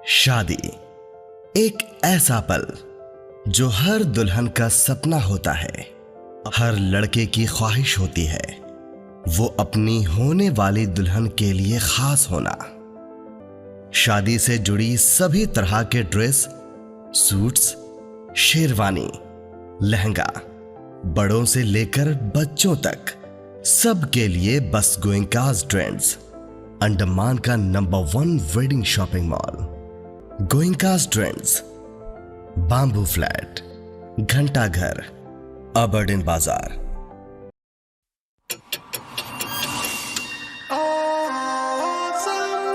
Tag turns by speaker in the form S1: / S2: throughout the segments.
S1: शादी एक ऐसा पल जो हर दुल्हन का सपना होता है, हर लड़के की ख्वाहिश होती है वो अपनी होने वाली दुल्हन के लिए खास होना। शादी से जुड़ी सभी तरह के ड्रेस, सूट्स, शेरवानी, लहंगा, बड़ों से लेकर बच्चों तक सबके लिए बस गोइंकास ट्रेंड्स, अंडमान का number 1 wedding shopping mall. Goenkas trends, bamboo flat, घंटा घर, अबरडीन बाजार।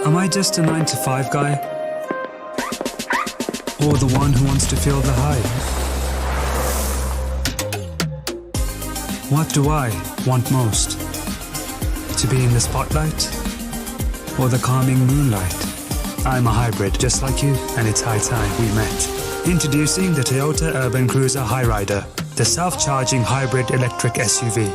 S2: Am I just a 9 to 5 guy? Or the one who wants to feel the hype? What do I want most? To be in the spotlight? Or the calming moonlight? I'm a hybrid just like you, and it's high time we met. Introducing the Toyota Urban Cruiser Hyryder, the self-charging hybrid electric SUV.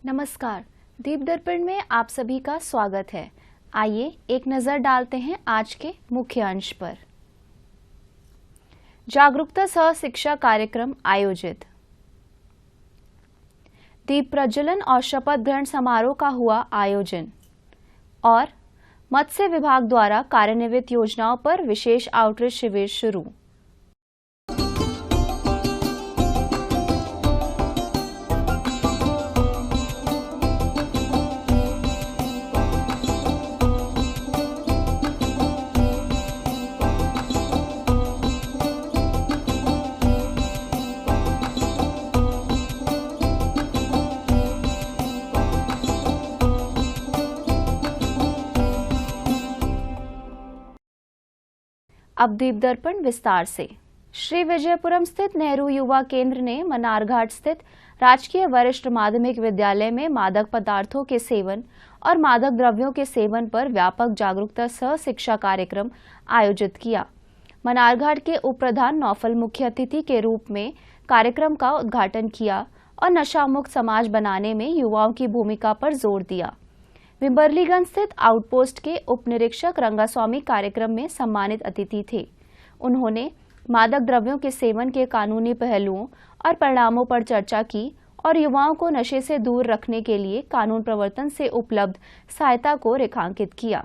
S3: नमस्कार, दीप दर्पण में आप सभी का स्वागत है। आइए एक नजर डालते हैं आज के मुख्य अंश पर। जागरूकता सह शिक्षा कार्यक्रम आयोजित, दीप प्रज्वलन और शपथ ग्रहण समारोह का हुआ आयोजन, और मत्स्य विभाग द्वारा कार्यान्वित योजनाओं पर विशेष आउटरीच शिविर शुरू। अब दीप दर्पण विस्तार से। श्री विजयपुरम स्थित नेहरू युवा केंद्र ने मनारघाट स्थित राजकीय वरिष्ठ माध्यमिक विद्यालय में मादक पदार्थों के सेवन और मादक द्रव्यों के सेवन पर व्यापक जागरूकता सह शिक्षा कार्यक्रम आयोजित किया। मनारघाट के उप प्रधान नौफल मुख्य अतिथि के रूप में कार्यक्रम का उद्घाटन किया और नशा मुक्त समाज बनाने में युवाओं की भूमिका पर जोर दिया। विम्बरलीगंज स्थित आउटपोस्ट के उप निरीक्षक रंगास्वामी कार्यक्रम में सम्मानित अतिथि थे। उन्होंने मादक द्रव्यों के सेवन के कानूनी पहलुओं और परिणामों पर चर्चा की और युवाओं को नशे से दूर रखने के लिए कानून प्रवर्तन से उपलब्ध सहायता को रेखांकित किया।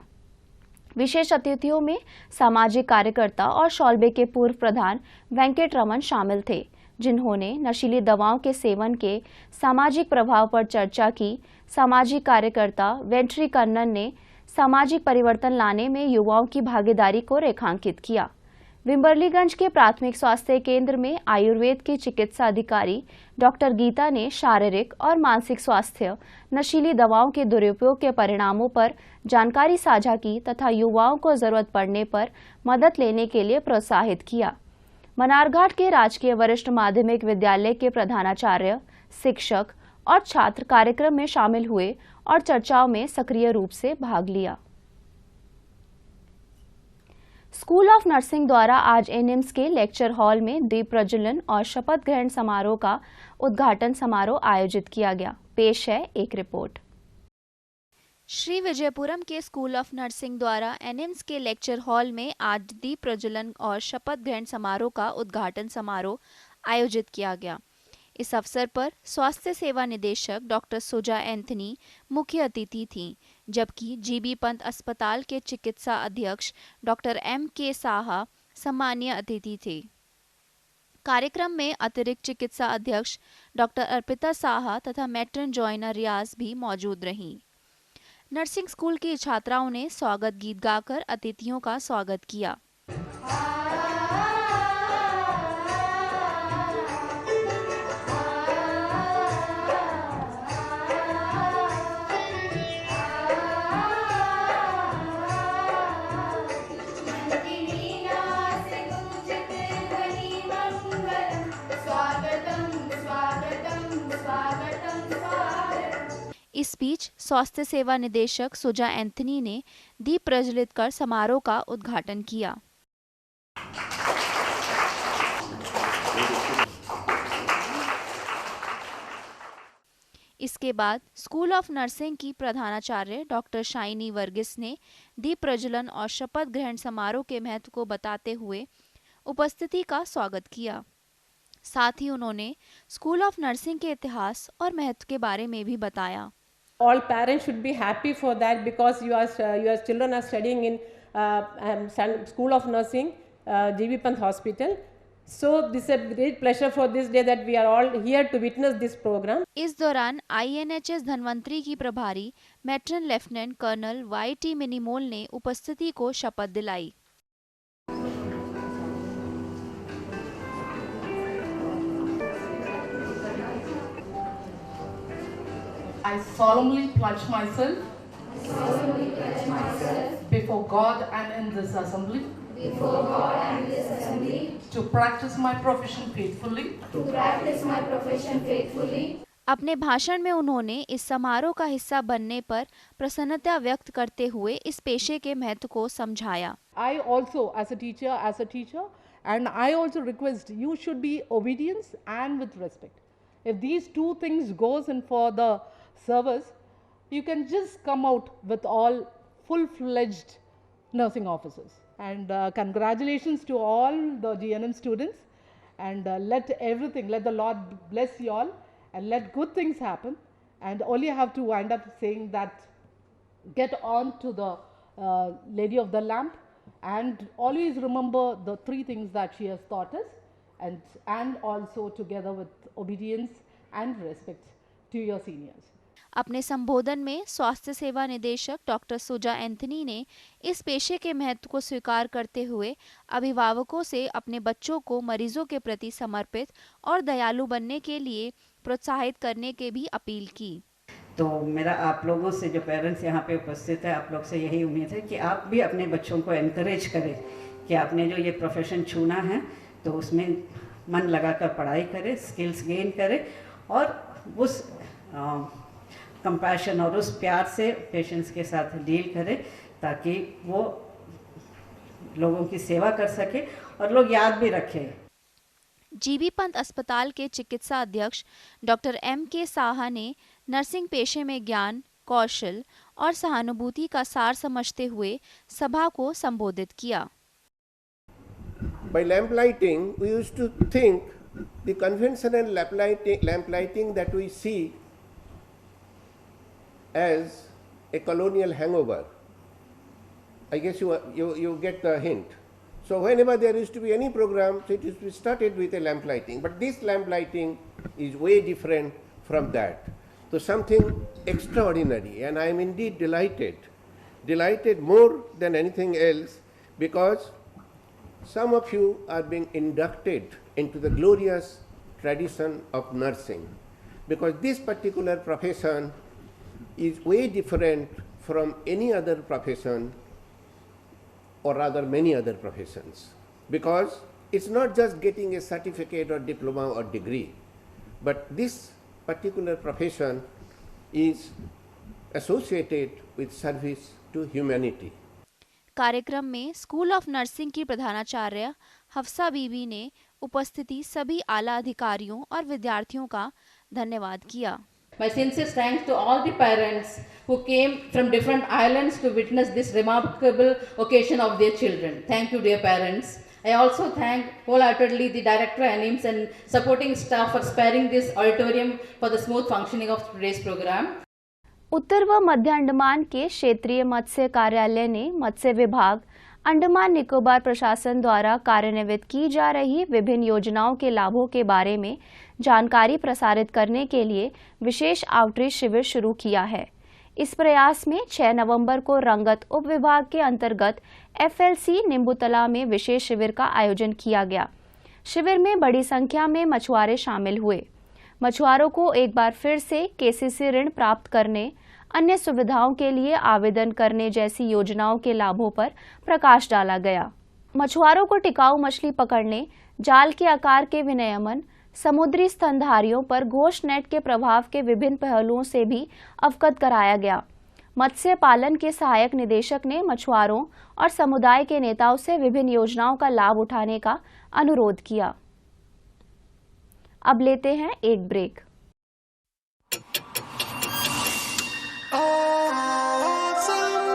S3: विशेष अतिथियों में सामाजिक कार्यकर्ता और शॉल्बे के पूर्व प्रधान वेंकट रमन शामिल थे, जिन्होंने नशीली दवाओं के सेवन के सामाजिक प्रभाव पर चर्चा की। सामाजिक कार्यकर्ता वेंट्री कन्नन ने सामाजिक परिवर्तन लाने में युवाओं की भागीदारी को रेखांकित किया। विम्बरलीगंज के प्राथमिक स्वास्थ्य केंद्र में आयुर्वेद की चिकित्सा अधिकारी डॉक्टर गीता ने शारीरिक और मानसिक स्वास्थ्य, नशीली दवाओं के दुरुपयोग के परिणामों पर जानकारी साझा की तथा युवाओं को जरूरत पड़ने पर मदद लेने के लिए प्रोत्साहित किया। मनारघाट के राजकीय वरिष्ठ माध्यमिक विद्यालय के प्रधानाचार्य, शिक्षक और छात्र कार्यक्रम में शामिल हुए और चर्चाओं में सक्रिय रूप से भाग लिया। स्कूल ऑफ नर्सिंग द्वारा आज एनिम्स के लेक्चर हॉल में दीप प्रज्वलन और शपथ ग्रहण समारोह का उद्घाटन समारोह आयोजित किया गया। पेश है एक रिपोर्ट।
S4: श्री विजयपुरम के स्कूल ऑफ नर्सिंग द्वारा एनिम्स के लेक्चर हॉल में आज दीप प्रज्वलन और शपथ ग्रहण समारोह का उद्घाटन समारोह आयोजित किया गया। इस अवसर पर स्वास्थ्य सेवा निदेशक डॉक्टर सुजा एंथनी मुख्य अतिथि थीं, जबकि जीबी पंत अस्पताल के चिकित्सा अध्यक्ष डॉक्टर M.K. साहा सम्मानीय अतिथि थे। कार्यक्रम में अतिरिक्त चिकित्सा अध्यक्ष डॉक्टर अर्पिता साहा तथा मैट्रन जॉयना रियाज भी मौजूद रहीं। नर्सिंग स्कूल की छात्राओं ने स्वागत गीत गाकर अतिथियों का स्वागत किया। इस बीच स्वास्थ्य सेवा निदेशक सुजा एंथनी ने दीप प्रज्वलित कर समारोह का उद्घाटन किया। इसके बाद स्कूल ऑफ नर्सिंग की प्रधानाचार्य डॉक्टर शाइनी वर्गीस ने दीप प्रज्वलन और शपथ ग्रहण समारोह के महत्व को बताते हुए उपस्थिति का स्वागत किया। साथ ही उन्होंने स्कूल ऑफ नर्सिंग के इतिहास और महत्व के बारे में भी बताया।
S5: All parents should be happy for that because your children are studying in School of Nursing, G.B. Pant Hospital. So this is a great pleasure for this day that we are all here to witness this program.
S4: इस दौरान INHS Dhanvantari की प्रभारी matron lieutenant colonel Y.T. मिनीमोल ने उपस्थिति को शपथ दिलाई।
S6: I solemnly pledge myself before God and in this assembly to practice my profession faithfully.
S4: अपने भाषण में उन्होंने इस समारोह का हिस्सा बनने पर प्रसन्नता व्यक्त करते हुए इस पेशे के महत्व को समझाया।
S5: I also as a teacher and I also request you should be obedience and with respect. If these two things goes in for the service, you can just come out with all full-fledged nursing officers. And congratulations to all the GNM students, and let the Lord bless you all and let good things happen. And all you have to wind up saying that get on to the Lady of the Lamp and always remember the three things that she has taught us, and also together with obedience and respect to your seniors.
S4: अपने संबोधन में स्वास्थ्य सेवा निदेशक doctor सुजा Anthony ने इस पेशे के महत्व को स्वीकार करते हुए अभिभावकों से अपने बच्चों को मरीजों के प्रति समर्पित और दयालु बनने के लिए प्रोत्साहित करने की भी अपील की।
S7: तो मेरा आप लोगों से जो पेरेंट्स यहाँ पे उपस्थित है, आप लोग से यही उम्मीद है कि आप भी अपने बच्चों को एनकरेज करें कि आपने जो ये प्रोफेशन चुना है तो उसमें मन लगाकर पढ़ाई करें, स्किल्स गेन करें और उस कंपैशन और उस प्यार से पेशेंट्स के साथ डील करें ताकि वो लोगों की सेवा कर सके और लोग याद भी रखें।
S4: जीबी पंत अस्पताल के चिकित्सा अध्यक्ष डॉक्टर M.K. साहा ने नर्सिंग पेशे में ज्ञान, कौशल और सहानुभूति का सार समझते हुए सभा को संबोधित किया।
S8: By lamplighting, we used to think the conventional lamplighting that we see as a colonial hangover. I guess you get the hint. So whenever there used to be any program, so it used to be started with a lamplighting. But this lamplighting is way different from that. So something extraordinary, and I am indeed delighted more than anything else, because some of you are being inducted into the glorious tradition of nursing, because this particular profession is way different from any other profession, or rather many other professions, because it's not just getting a certificate or diploma or degree, but this particular profession is associated with service to humanity.
S4: कार्यक्रम में school of nursing की प्रधानाचार्य हफ्सा बीबी ने उपस्थिति सभी आला अधिकारियों और विद्यार्थियों का धन्यवाद किया।
S9: My sincere thanks to all the parents who came from different islands to witness this remarkable occasion of their children. Thank you, dear parents. I also thank wholeheartedly the director ANIMS and supporting staff for sparing this auditorium for the smooth functioning of today's program.
S3: उत्तर व मध्य अंडमान के क्षेत्रीय मत्स्य कार्यालय ने मत्स्य विभाग, अंडमान निकोबार प्रशासन द्वारा कार्यान्वित की जा रही विभिन्न योजनाओं के लाभों के बारे में जानकारी प्रसारित करने के लिए विशेष आउटरीच शिविर शुरू किया है। इस प्रयास में 6 नवंबर को रंगत उप विभाग के अंतर्गत FLC निम्बूतला में विशेष शिविर का आयोजन किया गया। शिविर में बड़ी संख्या में मछुआरे शामिल हुए। मछुआरों को एक बार फिर से KCC ऋण प्राप्त करने, अन्य सुविधाओं के लिए आवेदन करने जैसी योजनाओं के लाभों पर प्रकाश डाला गया। मछुआरों को टिकाऊ मछली पकड़ने, जाल के आकार के विनियमन, समुद्री स्तनधारियों पर घोष नेट के प्रभाव के विभिन्न पहलुओं से भी अवगत कराया गया। मत्स्य पालन के सहायक निदेशक ने मछुआरों और समुदाय के नेताओं से विभिन्न योजनाओं का लाभ उठाने का अनुरोध किया। अब लेते हैं एक break.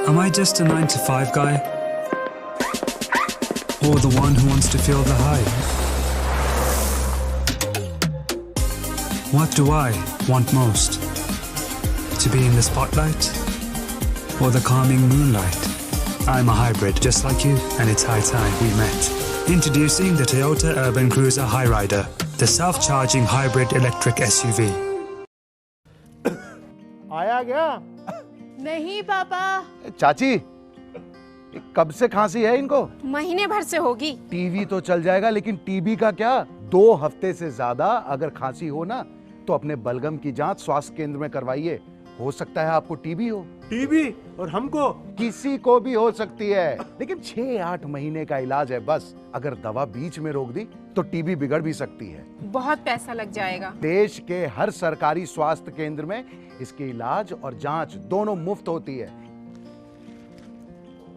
S2: Am I just a 9-to-5 guy? Or the one who wants to feel the hype? What do I want most? To be in the spotlight? Or the calming moonlight? I'm a hybrid just like you, and it's high time we met. Introducing the Toyota Urban Cruiser Hyrider, the self-charging hybrid electric SUV.
S10: आया गया?
S11: नहीं पापा।
S10: चाची, कब से खांसी है इनको?
S11: महीने भर से होगी।
S10: टीवी तो चल जाएगा, लेकिन टीबी का क्या? 2 हफ्ते से ज्यादा अगर खांसी हो ना, तो अपने बलगम की जांच स्वास्थ्य केंद्र में करवाइए। हो सकता है आपको टीबी हो।
S12: टीबी? और हमको?
S10: किसी को भी हो सकती है, लेकिन 6-8 महीने का इलाज है बस। अगर दवा बीच में रोक दी तो टीबी बिगड़ भी सकती है।
S11: बहुत पैसा लग जाएगा।
S10: देश के हर सरकारी स्वास्थ्य केंद्र में इसके इलाज और जांच दोनों मुफ्त होती है।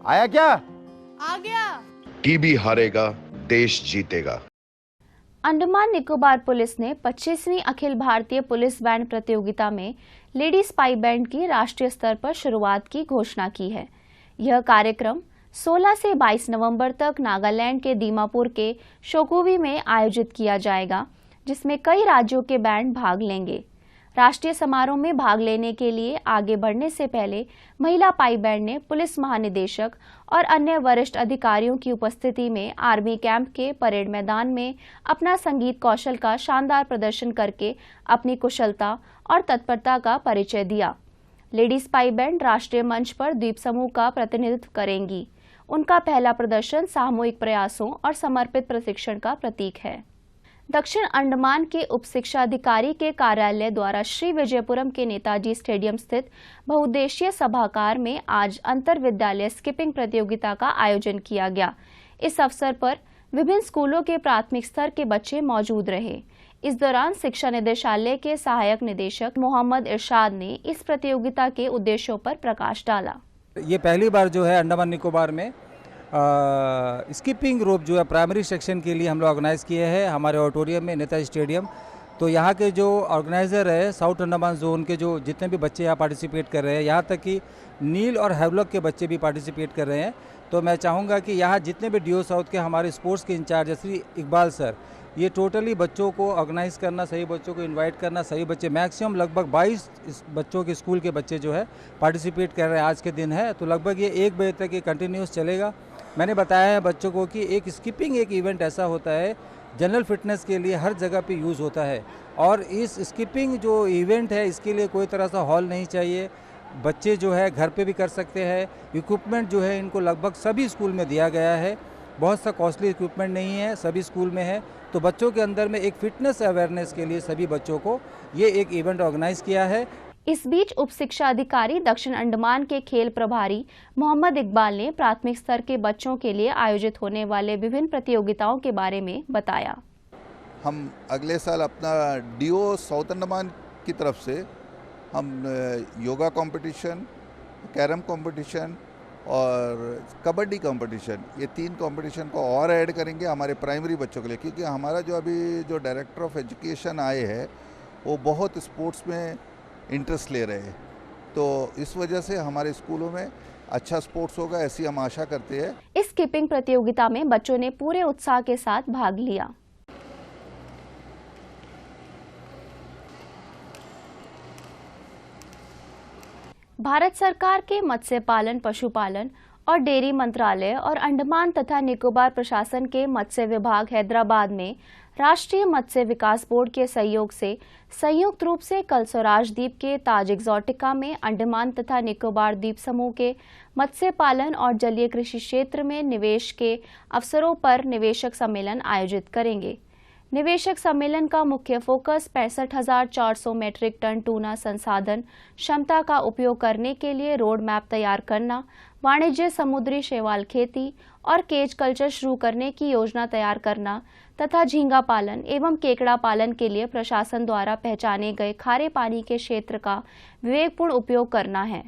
S10: आया क्या?
S11: आ गया।
S13: टीबी हारेगा, देश जीतेगा।
S3: अंडमान निकोबार पुलिस ने 25वीं अखिल भारतीय पुलिस बैंड प्रतियोगिता में लेडी स्पाई बैंड की राष्ट्रीय स्तर पर शुरुआत की घोषणा की है। यह कार्यक्रम 16 से 22 नवंबर तक नागालैंड के दीमापुर के शोकुवी में आयोजित किया जाएगा, जिसमें कई राज्यों के बैंड भाग लेंगे। राष्ट्रीय समारोह में भाग लेने के लिए आगे बढ़ने से पहले महिला पाई बैंड ने पुलिस महानिदेशक और अन्य वरिष्ठ अधिकारियों की उपस्थिति में आर्मी कैंप के परेड मैदान में अपना संगीत कौशल का शानदार प्रदर्शन करके अपनी कुशलता और तत्परता का परिचय दिया। लेडी स्पाई बैंड राष्ट्रीय मंच पर द्वीप समूह का प्रतिनिधित्व करेंगी। उनका पहला प्रदर्शन सामूहिक प्रयासों और समर्पित प्रशिक्षण का प्रतीक है। दक्षिण अंडमान के उप शिक्षा अधिकारी के कार्यालय द्वारा श्री विजयपुरम के नेताजी स्टेडियम स्थित बहुउद्देशीय सभागार में आज अंतर विद्यालय स्किपिंग प्रतियोगिता का आयोजन किया गया। इस अवसर पर विभिन्न स्कूलों के प्राथमिक स्तर के बच्चे मौजूद रहे। इस दौरान शिक्षा निदेशालय के सहायक निदेशक मोहम्मद इरशाद ने इस प्रतियोगिता के उद्देश्यों पर प्रकाश डाला।
S14: ये पहली बार जो है अंडमान निकोबार में स्किपिंग रोप जो है प्राइमरी सेक्शन के लिए हम लोग ऑर्गेनाइज़ किए हैं हमारे ऑडिटोरियम में नेताजी स्टेडियम। तो यहाँ के जो ऑर्गेनाइज़र है साउथ अंडमान जोन के जो जितने भी बच्चे यहाँ पार्टिसिपेट कर रहे हैं, यहाँ तक कि नील और हैवलॉक के बच्चे भी पार्टिसिपेट कर रहे हैं। तो मैं चाहूँगा कि यहाँ जितने भी डीओ साउथ के हमारे स्पोर्ट्स के इंचार्ज श्री इकबाल सर, ये टोटली बच्चों को ऑर्गेनाइज़ करना, सही बच्चों को इनवाइट करना, सही बच्चे मैक्सिमम लगभग 22 बच्चों के स्कूल के बच्चे जो है पार्टिसिपेट कर रहे हैं। आज के दिन है तो लगभग ये 1 बजे तक ये कंटिन्यूस चलेगा। मैंने बताया है बच्चों को कि एक स्किपिंग एक इवेंट ऐसा होता है जनरल फिटनेस के लिए हर जगह पे यूज़ होता है, और इस स्किपिंग जो इवेंट है इसके लिए कोई तरह सा हॉल नहीं चाहिए। बच्चे जो है घर पे भी कर सकते हैं। इक्विपमेंट जो है इनको लगभग सभी स्कूल में दिया गया है, बहुत सा कॉस्टली इक्विपमेंट नहीं है, सभी स्कूल में है। तो बच्चों के अंदर में एक फिटनेस अवेयरनेस के लिए सभी बच्चों को ये एक इवेंट ऑर्गेनाइज किया है।
S3: इस बीच उप शिक्षा अधिकारी दक्षिण अंडमान के खेल प्रभारी मोहम्मद इकबाल ने प्राथमिक स्तर के बच्चों के लिए आयोजित होने वाले विभिन्न प्रतियोगिताओं के बारे में बताया।
S15: हम अगले साल अपना डीओ साउथ अंडमान की तरफ से हम योगा कंपटीशन, कैरम कंपटीशन और कबड्डी कंपटीशन, ये 3 कंपटीशन को और ऐड करेंगे हमारे प्राइमरी बच्चों के लिए, क्योंकि हमारा जो अभी जो डायरेक्टर ऑफ एजुकेशन आए हैं वो बहुत स्पोर्ट्स में इंटरेस्ट ले रहे हैं। तो इस वजह से हमारे स्कूलों में अच्छा स्पोर्ट्स होगा, ऐसी हम आशा करते हैं।
S3: इस स्किपिंग प्रतियोगिता में बच्चों ने पूरे उत्साह के साथ भाग लिया। भारत सरकार के मत्स्य पालन, पशुपालन और डेयरी मंत्रालय और अंडमान तथा निकोबार प्रशासन के मत्स्य विभाग हैदराबाद में राष्ट्रीय मत्स्य विकास बोर्ड के सहयोग से संयुक्त रूप से कल स्वराज द्वीप के ताज एक्सोटिका में अंडमान तथा निकोबार द्वीप समूह के मत्स्य पालन और जलीय कृषि क्षेत्र में निवेश के अवसरों पर निवेशक सम्मेलन आयोजित करेंगे। निवेशक सम्मेलन का मुख्य फोकस 65,400 मैट्रिक टन टूना संसाधन क्षमता का उपयोग करने के लिए रोड मैप तैयार करना, वाणिज्य समुद्री शैवाल खेती और केज कल्चर शुरू करने की योजना तैयार करना तथा झींगा पालन एवं केकड़ा पालन के लिए प्रशासन द्वारा पहचाने गए खारे पानी के क्षेत्र का विवेकपूर्ण उपयोग करना है।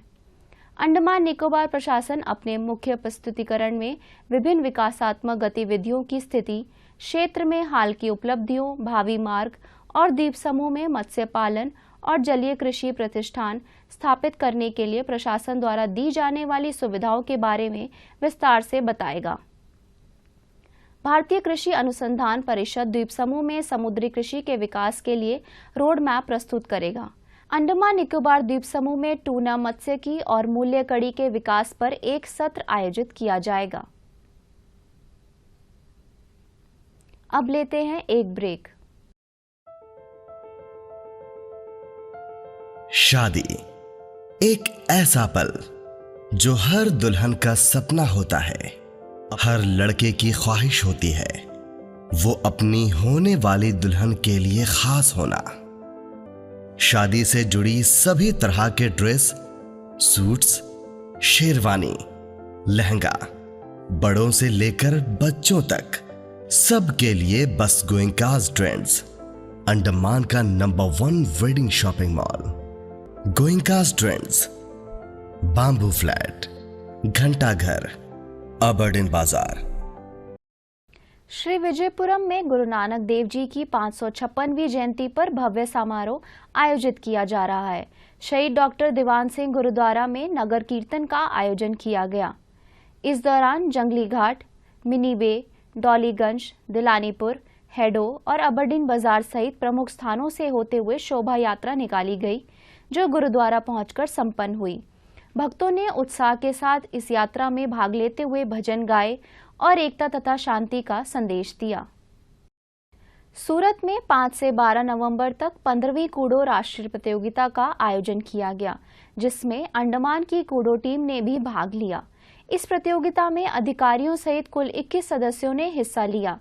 S3: अंडमान निकोबार प्रशासन अपने मुख्य प्रस्तुतिकरण में विभिन्न विकासात्मक गतिविधियों की स्थिति, क्षेत्र में हाल की उपलब्धियों, भावी मार्ग और द्वीप समूह में मत्स्य पालन और जलीय कृषि प्रतिष्ठान स्थापित करने के लिए प्रशासन द्वारा दी जाने वाली सुविधाओं के बारे में विस्तार से बताएगा। भारतीय कृषि अनुसंधान परिषद द्वीप समूह में समुद्री कृषि के विकास के लिए रोड मैप प्रस्तुत करेगा। अंडमान निकोबार द्वीप समूह में टूना मत्स्यिकी और मूल्य कड़ी के विकास पर एक सत्र आयोजित किया जाएगा। अब लेते हैं एक ब्रेक।
S1: शादी एक ऐसा पल जो हर दुल्हन का सपना होता है, हर लड़के की ख्वाहिश होती है, वो अपनी होने वाली दुल्हन के लिए खास होना। शादी से जुड़ी सभी तरह के ड्रेस, सूट्स, शेरवानी, लहंगा, बड़ों से लेकर बच्चों तक सबके लिए बस गोइंकास ट्रेंड्स, अंडमान का number 1 wedding shopping mall. Goenkas trends, bamboo flat, घंटा घर, अबरडीन बाजार।
S3: श्री विजयपुरम में गुरु नानक देव जी की 556वीं जयंती पर भव्य समारोह आयोजित किया जा रहा है। शहीद डॉक्टर दीवान सिंह गुरुद्वारा में नगर कीर्तन का आयोजन किया गया। इस दौरान जंगली घाट, मिनी बे, डॉलीगंज, दिलानीपुर, हेडो और अबरडीन बाजार सहित प्रमुख स्थानों से होते हुए शोभा यात्रा निकाली गई, जो गुरुद्वारा पहुंचकर संपन्न हुई। भक्तों ने उत्साह के साथ इस यात्रा में भाग लेते हुए भजन गाए और एकता तथा शांति का संदेश दिया। सूरत में 5 से 12 नवंबर तक 15वीं कूडो राष्ट्रीय प्रतियोगिता का आयोजन किया गया, जिसमें अंडमान की कूडो टीम ने भी भाग लिया। इस प्रतियोगिता में अधिकारियों सहित कुल 21 सदस्यों ने हिस्सा लिया।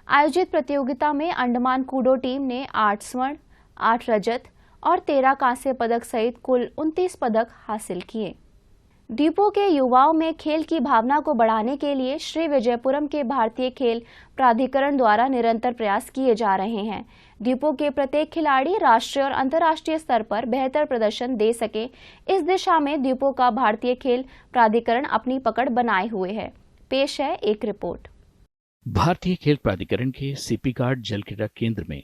S3: आयोजित प्रतियोगिता में अंडमान कूडो टीम ने 8 स्वर्ण, 8 रजत और 13 कांस्य पदक सहित कुल 29 पदक हासिल किए। द्वीपों के युवाओं में खेल की भावना को बढ़ाने के लिए श्री विजयपुरम के भारतीय खेल प्राधिकरण द्वारा निरंतर प्रयास किए जा रहे हैं। द्वीपों के प्रत्येक खिलाड़ी राष्ट्रीय और अंतर्राष्ट्रीय स्तर पर बेहतर प्रदर्शन दे सके, इस दिशा में द्वीपों का भारतीय खेल प्राधिकरण अपनी पकड़ बनाए हुए है। पेश है एक रिपोर्ट।
S12: भारतीय खेल प्राधिकरण के सीपी घाट जल क्रीड़ा केंद्र में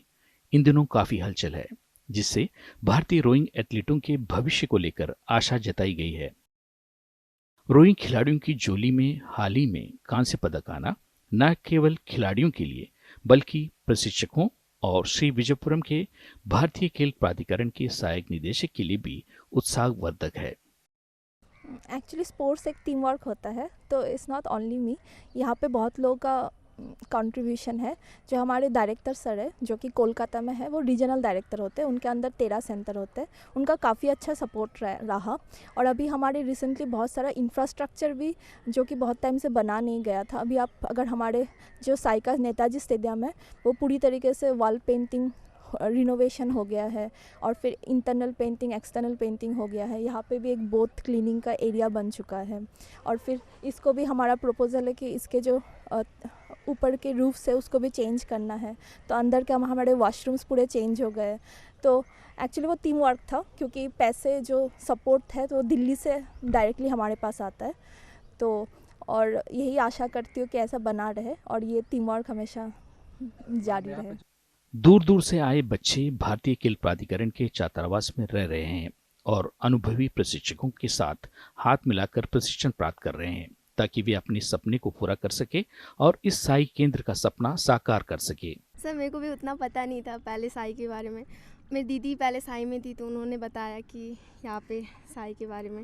S12: इन दिनों काफी हलचल है, जिससे भारतीय रोइंग एथलीटों के भविष्य को लेकर आशा जताई गई है। रोइंग खिलाड़ियों की जोली में हाल ही में कांस्य पदक आना न केवल खिलाड़ियों के लिए बल्कि प्रशिक्षकों और श्री विजयपुरम के भारतीय खेल प्राधिकरण के सहायक निदेशक के लिए भी उत्साहवर्धक है।
S16: एक्चुअली स्पोर्ट्स एक टीम वर्क होता है, तो इट्स नॉट ओनली मी, यहाँ पे बहुत लोगों का कंट्रीब्यूशन है। जो हमारे डायरेक्टर सर है, जो कि कोलकाता में है, वो रीजनल डायरेक्टर होते हैं, उनके अंदर 13 सेंटर होते हैं, उनका काफ़ी अच्छा सपोर्ट रहा। और अभी हमारे रिसेंटली बहुत सारा इंफ्रास्ट्रक्चर भी, जो कि बहुत टाइम से बना नहीं गया था, अभी आप अगर हमारे जो साइका नेताजी स्टेडियम है, वो पूरी तरीके से वॉल पेंटिंग रिनोवेशन हो गया है, और फिर इंटरनल पेंटिंग, एक्सटर्नल पेंटिंग हो गया है। यहाँ पे भी एक बोथ क्लीनिंग का एरिया बन चुका है। और फिर इसको भी हमारा प्रपोजल है कि इसके जो ऊपर के रूफ से उसको भी चेंज करना है, तो अंदर के हमारे वॉशरूम्स पूरे चेंज हो गए। तो एक्चुअली वो टीम वर्क था, क्योंकि पैसे जो सपोर्ट है तो दिल्ली से डायरेक्टली हमारे पास आता है। तो और यही आशा करती हूँ कि ऐसा बना रहे और ये टीम वर्क हमेशा जारी रहे।
S12: दूर दूर से आए बच्चे भारतीय खेल प्राधिकरण के छात्रावास में रह रहे हैं और अनुभवी प्रशिक्षकों के साथ हाथ मिलाकर प्रशिक्षण प्राप्त कर रहे हैं ताकि वे अपने सपने को पूरा कर सके और इस साई केंद्र का सपना साकार कर सके।
S17: सर मेरे को भी उतना पता नहीं था पहले साई के बारे में। मेरी दीदी पहले साई में थी तो उन्होंने बताया कि यहाँ पे साई के बारे में।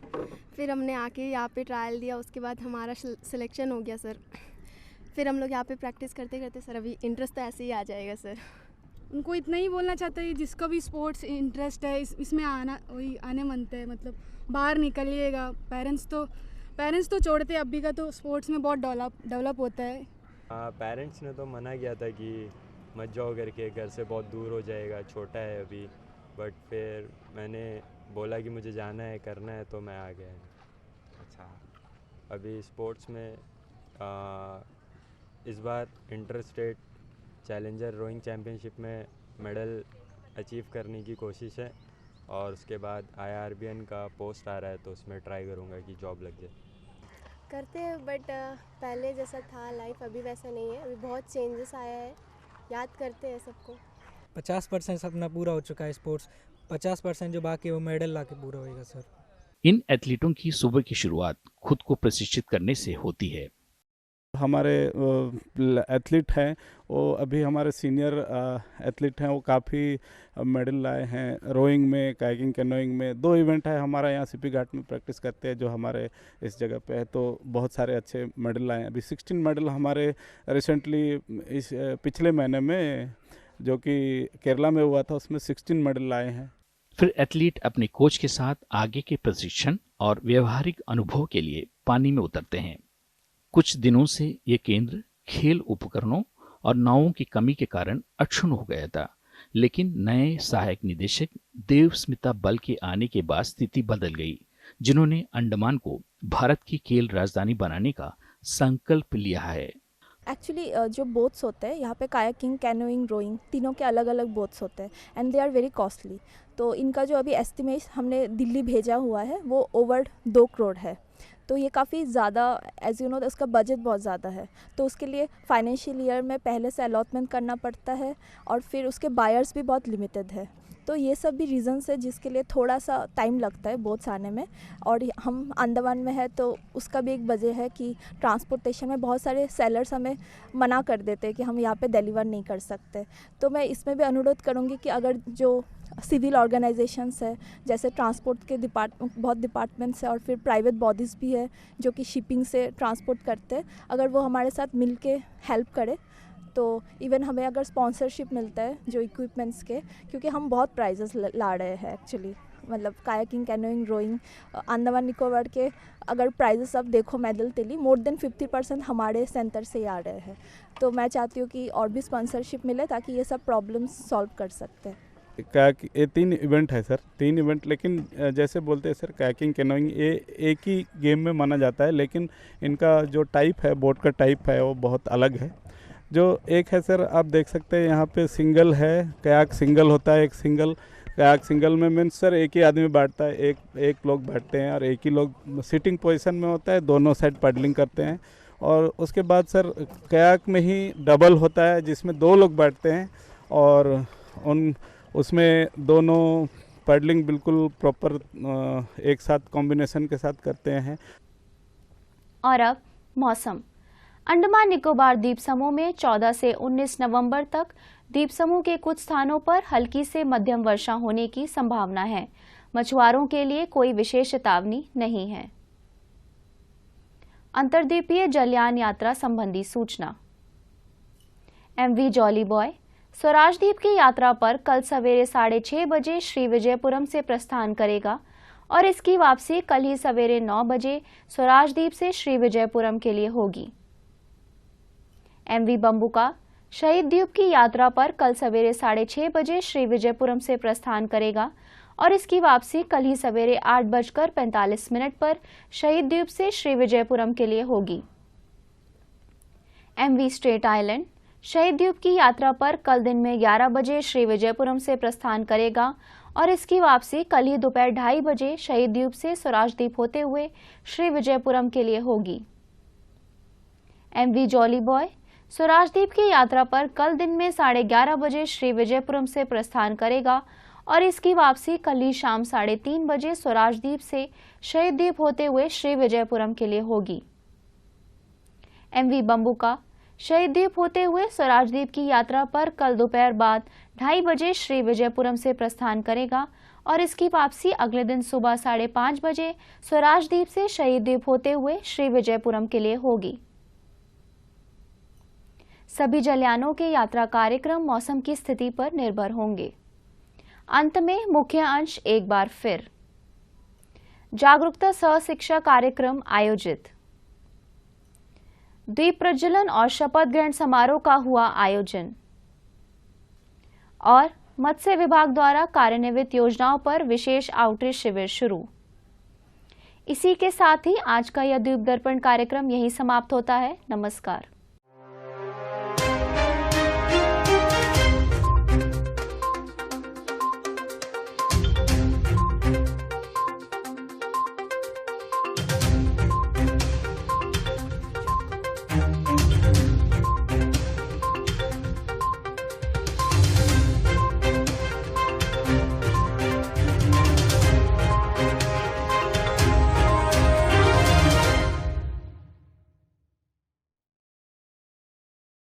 S17: फिर हमने आके यहाँ पे ट्रायल दिया, उसके बाद हमारा सिलेक्शन हो गया सर। फिर हम लोग यहाँ पे प्रैक्टिस करते करते सर अभी इंटरेस्ट तो ऐसे ही आ जाएगा सर।
S18: उनको इतना ही बोलना चाहता है जिसका भी स्पोर्ट्स इंटरेस्ट है इसमें आने मनता है, मतलब बाहर निकलिएगा। पेरेंट्स तो छोड़ते अभी का तो स्पोर्ट्स में बहुत डेवलप होता है।
S19: पेरेंट्स ने तो मना किया था कि मत जाओ करके, घर से बहुत दूर हो जाएगा, छोटा है अभी। बट फिर मैंने बोला कि मुझे जाना है, करना है, तो मैं आ गया। अच्छा, अभी स्पोर्ट्स में इस बार inter state challenger rowing championship में मेडल अचीव करने की कोशिश है और उसके बाद IRBN का पोस्ट आ रहा है तो उसमें ट्राई करूँगा कि जॉब लग जाए।
S17: करते हैं बट पहले जैसा था लाइफ अभी वैसा नहीं है, अभी बहुत चेंजेस आया है। याद करते हैं सबको।
S20: 50% सपना पूरा हो चुका है स्पोर्ट्स, 50% जो बाकी है वो मेडल ला के पूरा होएगा सर।
S12: इन एथलीटों की सुबह की शुरुआत खुद को प्रशिक्षित करने से होती है।
S21: हमारे एथलीट हैं वो अभी हमारे सीनियर एथलीट हैं, वो काफ़ी मेडल लाए हैं रोइंग में, कायाकिंग, कैनोइंग में। 2 इवेंट है हमारा यहाँ सीपी घाट में प्रैक्टिस करते हैं जो हमारे इस जगह पे है, तो बहुत सारे अच्छे मेडल लाए हैं। अभी 16 मेडल हमारे रिसेंटली इस पिछले महीने में जो कि केरला में हुआ था उसमें 16 मेडल लाए हैं।
S12: फिर एथलीट अपने कोच के साथ आगे के प्रशिक्षण और व्यवहारिक अनुभव के लिए पानी में उतरते हैं। कुछ दिनों से ये केंद्र खेल उपकरणों और नावों की कमी के कारण अक्षुण्ण हो गया था, लेकिन नए सहायक निदेशक देवस्मिता बल के आने के बाद स्थिति बदल गई, जिन्होंने अंडमान को भारत की खेल राजधानी बनाने का संकल्प लिया है।
S16: एक्चुअली जो बोट्स होते हैं यहाँ पे कायाकिंग, कैनोइंग, रोइंग तीनों के अलग अलग बोट्स होते हैं and they are very costly. तो इनका जो अभी एस्टिमेट हमने दिल्ली भेजा हुआ है वो ओवर 2 करोड़ है। तो ये काफ़ी ज़्यादा, एज यू नो, उसका बजट बहुत ज़्यादा है। तो उसके लिए फाइनेंशियल ईयर में पहले से अलॉटमेंट करना पड़ता है और फिर उसके बायर्स भी बहुत लिमिटेड है। तो ये सब भी रीज़न्स है जिसके लिए थोड़ा सा टाइम लगता है बोट्स आने में। और हम अंडमान में है तो उसका भी एक वजह है कि ट्रांसपोर्टेशन में बहुत सारे सेलर्स हमें मना कर देते हैं कि हम यहाँ पे डिलीवर नहीं कर सकते। तो मैं इसमें भी अनुरोध करूँगी कि अगर जो सिविल ऑर्गेनाइजेशंस है, जैसे ट्रांसपोर्ट के बहुत डिपार्टमेंट्स है और फिर प्राइवेट बॉडीज़ भी है जो कि शिपिंग से ट्रांसपोर्ट करते हैं, अगर वो हमारे साथ मिल के हेल्प करे तो इवन हमें अगर स्पॉन्सरशिप मिलता है जो इक्विपमेंट्स के, क्योंकि हम बहुत प्राइजेस ला रहे हैं एक्चुअली, मतलब kayaking, canoeing, rowing, Andaman Nicobar के अगर प्राइजेस आप देखो मेडल तेली मोर देन 50% हमारे सेंटर से ही आ रहे हैं। तो मैं चाहती हूँ कि और भी स्पॉन्सरशिप मिले ताकि ये सब प्रॉब्लम्स सॉल्व कर सकते हैं।
S21: ये 3 इवेंट है सर, 3 इवेंट, लेकिन जैसे बोलते हैं सर कायाकिंग, कैनोइंग ये एक ही गेम में माना जाता है, लेकिन इनका जो टाइप है, बोट का टाइप है वो बहुत अलग है। जो एक है सर, आप देख सकते हैं यहाँ पे सिंगल है, कयाक सिंगल होता है, एक सिंगल कयाक सिंगल में मीन्स सर एक ही आदमी बैठता है, एक लोग बैठते हैं और एक ही लोग सिटिंग पोजीशन में होता है, दोनों साइड पैडलिंग करते हैं। और उसके बाद सर कयाक में ही डबल होता है जिसमें 2 लोग बैठते हैं और उसमें दोनों पैडलिंग बिल्कुल प्रॉपर एक साथ कॉम्बिनेशन के साथ करते हैं।
S3: और अब मौसम। अंडमान निकोबार द्वीप समूह में 14 से 19 नवंबर तक द्वीप समूह के कुछ स्थानों पर हल्की से मध्यम वर्षा होने की संभावना है। मछुआरों के लिए कोई विशेष चेतावनी नहीं है। अंतर्द्वीपीय जलयान यात्रा संबंधी सूचना। MV जॉली बॉय स्वराज द्वीप की यात्रा पर कल सवेरे 6:30 बजे श्री विजयपुरम से प्रस्थान करेगा और इसकी वापसी कल ही सवेरे 9 बजे स्वराज द्वीप से श्री विजयपुरम के लिए होगी। MV बम्बुका शहीद द्वीप की यात्रा पर कल सवेरे 6:30 बजे श्री विजयपुरम से प्रस्थान करेगा और इसकी वापसी कल ही सवेरे 8:45 पर शहीद द्वीप से श्री विजयपुरम के लिए होगी। MV स्ट्रेट आइलैंड शहीद द्वीप की यात्रा पर कल दिन में 11 बजे श्री विजयपुरम से प्रस्थान करेगा और इसकी वापसी कल ही दोपहर 2:30 बजे शहीद द्वीप से स्वराज द्वीप होते हुए श्री विजयपुरम के लिए होगी। MV जॉली बॉय स्वराज द्वीप की यात्रा पर कल दिन में 11:30 बजे श्री विजयपुरम से प्रस्थान करेगा और इसकी वापसी कल ही शाम 3:30 बजे स्वराज द्वीप से शहीद द्वीप होते हुए श्री विजयपुरम के लिए होगी। MV बम्बुका शहीद द्वीप होते हुए स्वराज द्वीप की यात्रा पर कल दोपहर बाद 2:30 बजे श्री विजयपुरम से प्रस्थान करेगा और इसकी वापसी अगले दिन सुबह 5:30 बजे स्वराज द्वीप से शहीद द्वीप होते हुए श्री विजयपुरम के लिए होगी। सभी जलयानों के यात्रा कार्यक्रम मौसम की स्थिति पर निर्भर होंगे। अंत में मुख्य अंश एक बार फिर। जागरूकता सह शिक्षा कार्यक्रम आयोजित। द्वीप प्रज्वलन और शपथ ग्रहण समारोह का हुआ आयोजन। और मत्स्य विभाग द्वारा कार्यान्वित योजनाओं पर विशेष आउटरीच शिविर शुरू। इसी के साथ ही आज का यह द्वीप दर्पण कार्यक्रम यहीं समाप्त होता है। नमस्कार।